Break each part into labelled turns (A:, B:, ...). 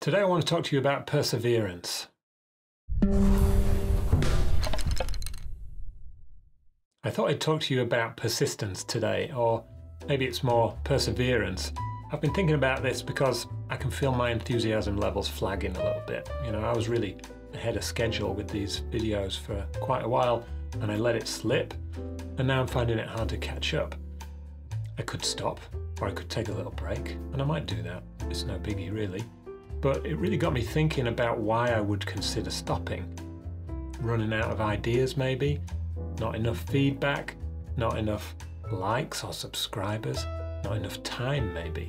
A: Today I want to talk to you about perseverance. I thought I'd talk to you about persistence today, or maybe it's more perseverance. I've been thinking about this because I can feel my enthusiasm levels flagging a little bit. You know, I was really ahead of schedule with these videos for quite a while and I let it slip, and now I'm finding it hard to catch up. I could stop, or I could take a little break, and I might do that. It's no biggie really. But it really got me thinking about why I would consider stopping. Running out of ideas maybe, not enough feedback, not enough likes or subscribers, not enough time maybe.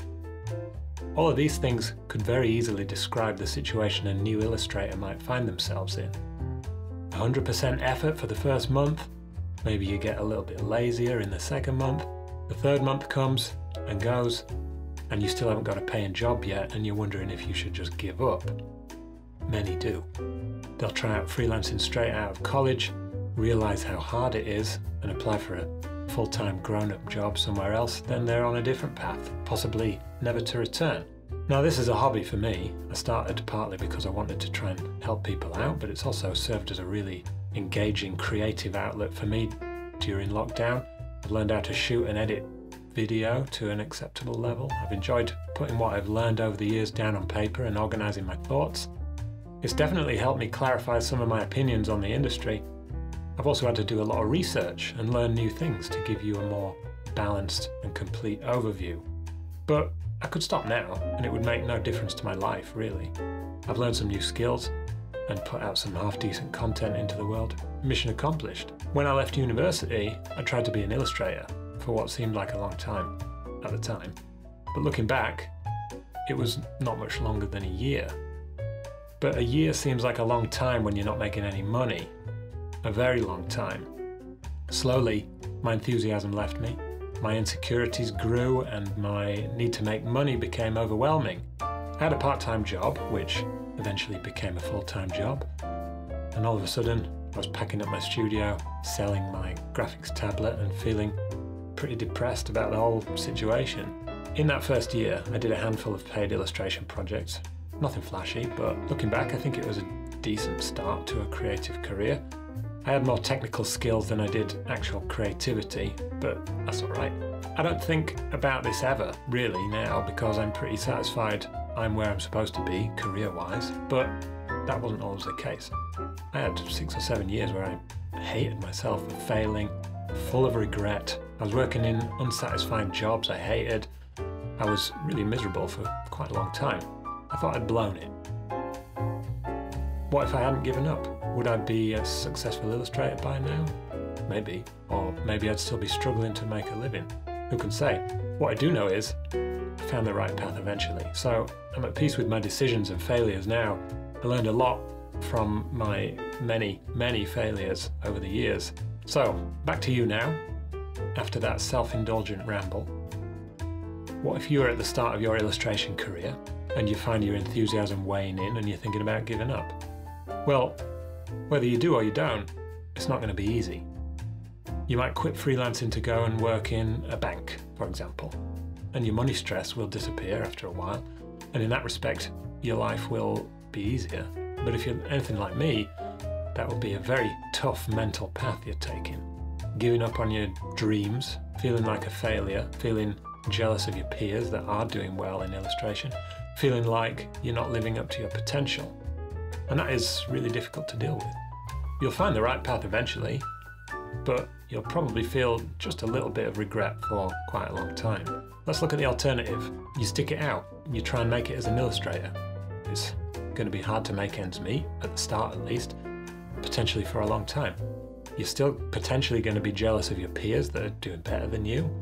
A: All of these things could very easily describe the situation a new illustrator might find themselves in. 100% effort for the first month, maybe you get a little bit lazier in the second month, the third month comes and goes, and you still haven't got a paying job yet and you're wondering if you should just give up. Many do. They'll try out freelancing straight out of college, realise how hard it is and apply for a full-time grown-up job somewhere else, then they're on a different path, possibly never to return. Now this is a hobby for me. I started partly because I wanted to try and help people out, but it's also served as a really engaging creative outlet for me during lockdown. I've learned how to shoot and edit video to an acceptable level. I've enjoyed putting what I've learned over the years down on paper and organising my thoughts. It's definitely helped me clarify some of my opinions on the industry. I've also had to do a lot of research and learn new things to give you a more balanced and complete overview. But I could stop now and it would make no difference to my life really. I've learned some new skills and put out some half-decent content into the world. Mission accomplished. When I left university, I tried to be an illustrator for what seemed like a long time at the time. But looking back, it was not much longer than a year. But a year seems like a long time when you're not making any money. A very long time. Slowly, my enthusiasm left me, my insecurities grew, and my need to make money became overwhelming. I had a part-time job, which eventually became a full-time job, and all of a sudden I was packing up my studio, selling my graphics tablet and feeling pretty depressed about the whole situation. In that first year, I did a handful of paid illustration projects. Nothing flashy, but looking back, I think it was a decent start to a creative career. I had more technical skills than I did actual creativity, but that's all right. I don't think about this ever, really, now, because I'm pretty satisfied I'm where I'm supposed to be, career-wise, but that wasn't always the case. I had 6 or 7 years where I hated myself for failing, full of regret. I was working in unsatisfying jobs I hated. I was really miserable for quite a long time. I thought I'd blown it. What if I hadn't given up? Would I be a successful illustrator by now? Maybe. Or maybe I'd still be struggling to make a living. Who can say? What I do know is I found the right path eventually. So I'm at peace with my decisions and failures now. I learned a lot from my many, many failures over the years. So back to you now, after that self-indulgent ramble. What if you were at the start of your illustration career and you find your enthusiasm waning and you're thinking about giving up? Well, whether you do or you don't, it's not going to be easy. You might quit freelancing to go and work in a bank, for example, and your money stress will disappear after a while, and in that respect, your life will be easier. But if you're anything like me, that will be a very tough mental path you're taking. Giving up on your dreams, feeling like a failure, feeling jealous of your peers that are doing well in illustration, feeling like you're not living up to your potential. And that is really difficult to deal with. You'll find the right path eventually, but you'll probably feel just a little bit of regret for quite a long time. Let's look at the alternative. You stick it out, you try and make it as an illustrator. It's going to be hard to make ends meet, at the start at least, potentially for a long time. You're still potentially going to be jealous of your peers that are doing better than you.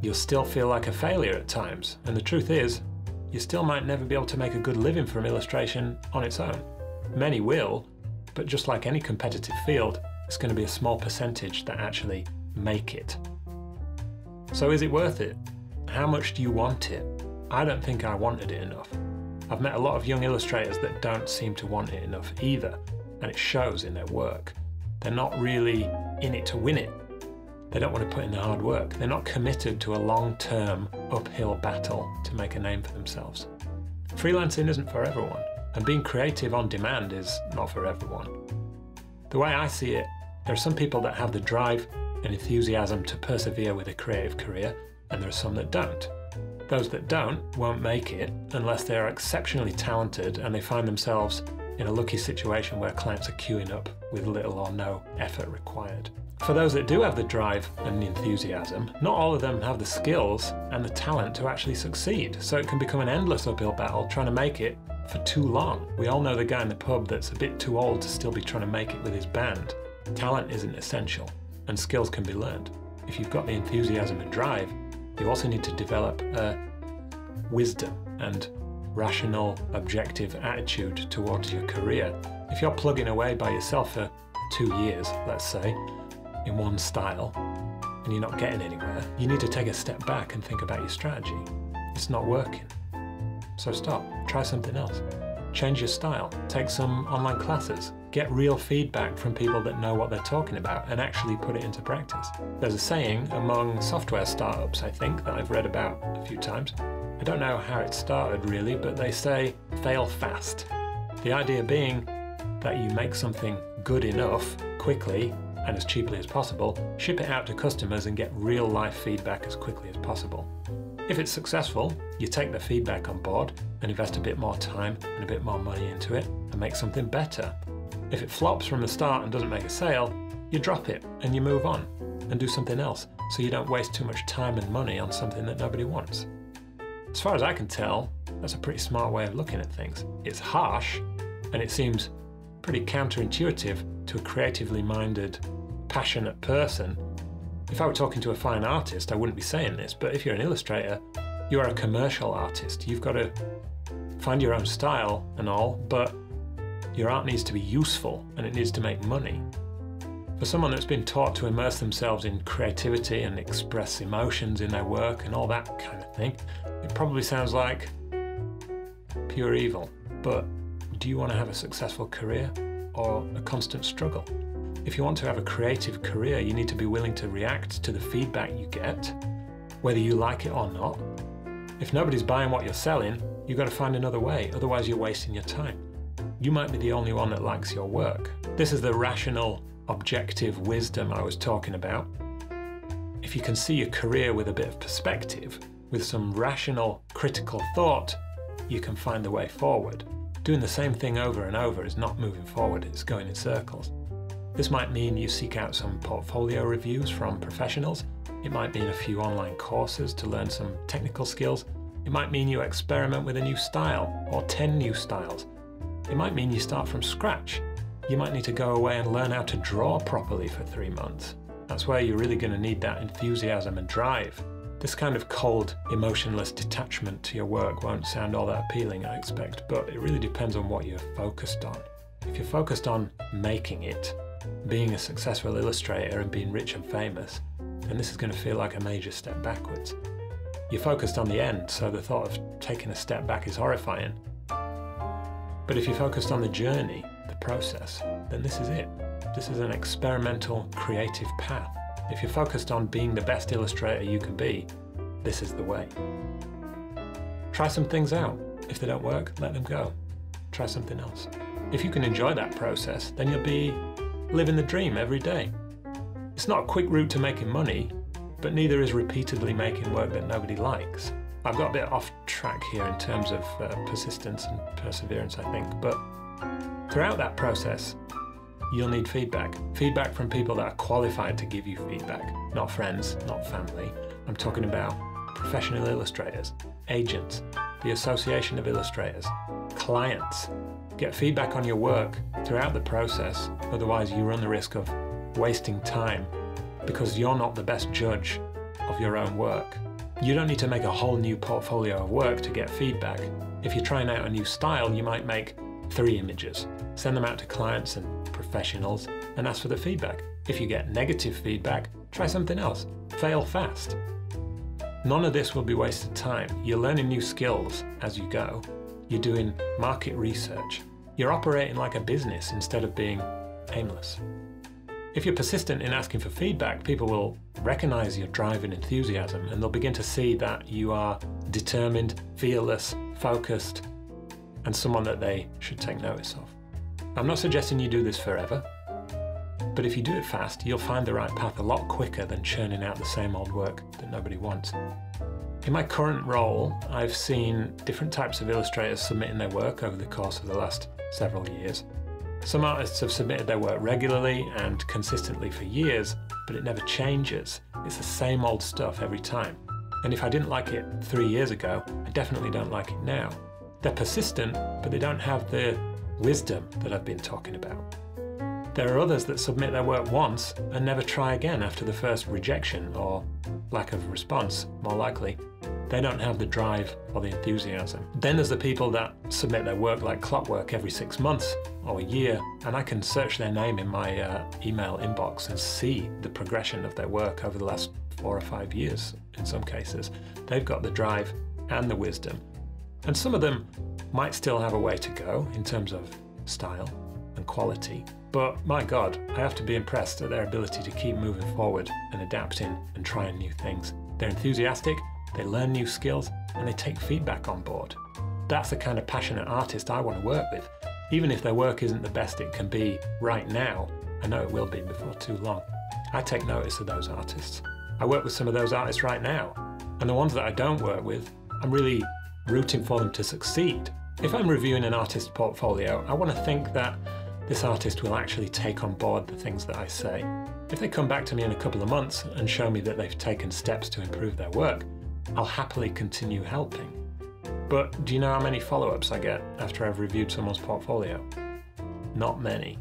A: You'll still feel like a failure at times, and the truth is, you still might never be able to make a good living from illustration on its own. Many will, but just like any competitive field, it's going to be a small percentage that actually make it. So is it worth it? How much do you want it? I don't think I wanted it enough. I've met a lot of young illustrators that don't seem to want it enough either, and it shows in their work. They're not really in it to win it. They don't want to put in the hard work. They're not committed to a long-term uphill battle to make a name for themselves. Freelancing isn't for everyone, and being creative on demand is not for everyone. The way I see it, there are some people that have the drive and enthusiasm to persevere with a creative career, and there are some that don't. Those that don't won't make it unless they are exceptionally talented and they find themselves in a lucky situation where clients are queuing up with little or no effort required. For those that do have the drive and the enthusiasm, not all of them have the skills and the talent to actually succeed, so it can become an endless uphill battle trying to make it for too long. We all know the guy in the pub that's a bit too old to still be trying to make it with his band. Talent isn't essential, and skills can be learned. If you've got the enthusiasm and drive, you also need to develop a wisdom and rational, objective attitude towards your career. If you're plugging away by yourself for 2 years, let's say, in one style, and you're not getting anywhere, you need to take a step back and think about your strategy. It's not working. So stop, try something else. Change your style, take some online classes, get real feedback from people that know what they're talking about and actually put it into practice. There's a saying among software startups, I think, that I've read about a few times. I don't know how it started really, but they say, fail fast. The idea being that you make something good enough quickly and as cheaply as possible, ship it out to customers and get real life feedback as quickly as possible. If it's successful, you take the feedback on board and invest a bit more time and a bit more money into it and make something better. If it flops from the start and doesn't make a sale, you drop it and you move on and do something else so you don't waste too much time and money on something that nobody wants. As far as I can tell, that's a pretty smart way of looking at things. It's harsh and it seems pretty counterintuitive to a creatively minded, passionate person. If I were talking to a fine artist, I wouldn't be saying this, but if you're an illustrator, you are a commercial artist. You've got to find your own style and all, but your art needs to be useful and it needs to make money. For someone that's been taught to immerse themselves in creativity and express emotions in their work and all that kind of thing, it probably sounds like pure evil. But do you want to have a successful career or a constant struggle? If you want to have a creative career, you need to be willing to react to the feedback you get, whether you like it or not. If nobody's buying what you're selling, you've got to find another way, otherwise you're wasting your time. You might be the only one that likes your work. This is the rational, objective wisdom I was talking about. If you can see your career with a bit of perspective, with some rational, critical thought, you can find the way forward. Doing the same thing over and over is not moving forward, it's going in circles. This might mean you seek out some portfolio reviews from professionals. It might mean a few online courses to learn some technical skills. It might mean you experiment with a new style or 10 new styles. It might mean you start from scratch. You might need to go away and learn how to draw properly for 3 months. That's where you're really going to need that enthusiasm and drive. This kind of cold, emotionless detachment to your work won't sound all that appealing, I expect, but it really depends on what you're focused on. If you're focused on making it, being a successful illustrator and being rich and famous, then this is going to feel like a major step backwards. You're focused on the end, so the thought of taking a step back is horrifying. But if you're focused on the journey, the process, then this is it. This is an experimental, creative path. If you're focused on being the best illustrator you can be, this is the way. Try some things out. If they don't work, let them go. Try something else. If you can enjoy that process, then you'll be living the dream every day. It's not a quick route to making money, but neither is repeatedly making work that nobody likes. I've got a bit off track here in terms of persistence and perseverance, I think, but throughout that process, you'll need feedback. Feedback from people that are qualified to give you feedback, not friends, not family. I'm talking about professional illustrators, agents, the Association of Illustrators, clients. Get feedback on your work throughout the process, otherwise you run the risk of wasting time because you're not the best judge of your own work. You don't need to make a whole new portfolio of work to get feedback. If you're trying out a new style, you might make 3 images, send them out to clients and professionals and ask for the feedback. If you get negative feedback, try something else. Fail fast. None of this will be wasted time. You're learning new skills as you go. You're doing market research. You're operating like a business instead of being aimless. If you're persistent in asking for feedback, people will recognize your drive and enthusiasm and they'll begin to see that you are determined, fearless, focused, and someone that they should take notice of. I'm not suggesting you do this forever, but if you do it fast, you'll find the right path a lot quicker than churning out the same old work that nobody wants. In my current role, I've seen different types of illustrators submitting their work over the course of the last several years. Some artists have submitted their work regularly and consistently for years, but it never changes. It's the same old stuff every time. And if I didn't like it 3 years ago, I definitely don't like it now. They're persistent, but they don't have the wisdom that I've been talking about. There are others that submit their work once and never try again after the first rejection or lack of response, more likely. They don't have the drive or the enthusiasm. Then there's the people that submit their work like clockwork every 6 months or a year, and I can search their name in my email inbox and see the progression of their work over the last 4 or 5 years in some cases. They've got the drive and the wisdom. And some of them might still have a way to go in terms of style and quality, but my God, I have to be impressed at their ability to keep moving forward and adapting and trying new things. They're enthusiastic, they learn new skills, and they take feedback on board. That's the kind of passionate artist I want to work with. Even if their work isn't the best it can be right now, I know it will be before too long. I take notice of those artists. I work with some of those artists right now, and the ones that I don't work with, I'm really rooting for them to succeed. If I'm reviewing an artist's portfolio, I want to think that this artist will actually take on board the things that I say. If they come back to me in a couple of months and show me that they've taken steps to improve their work, I'll happily continue helping. But do you know how many follow-ups I get after I've reviewed someone's portfolio? Not many.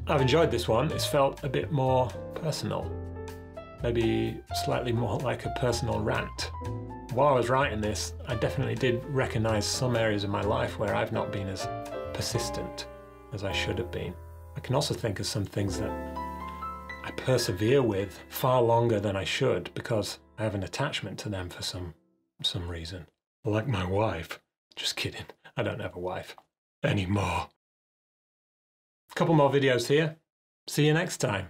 A: I've enjoyed this one. It's felt a bit more personal. Maybe slightly more like a personal rant. While I was writing this, I definitely did recognise some areas of my life where I've not been as persistent as I should have been. I can also think of some things that I persevere with far longer than I should because I have an attachment to them for some reason. Like my wife. Just kidding. I don't have a wife anymore. A couple more videos here. See you next time.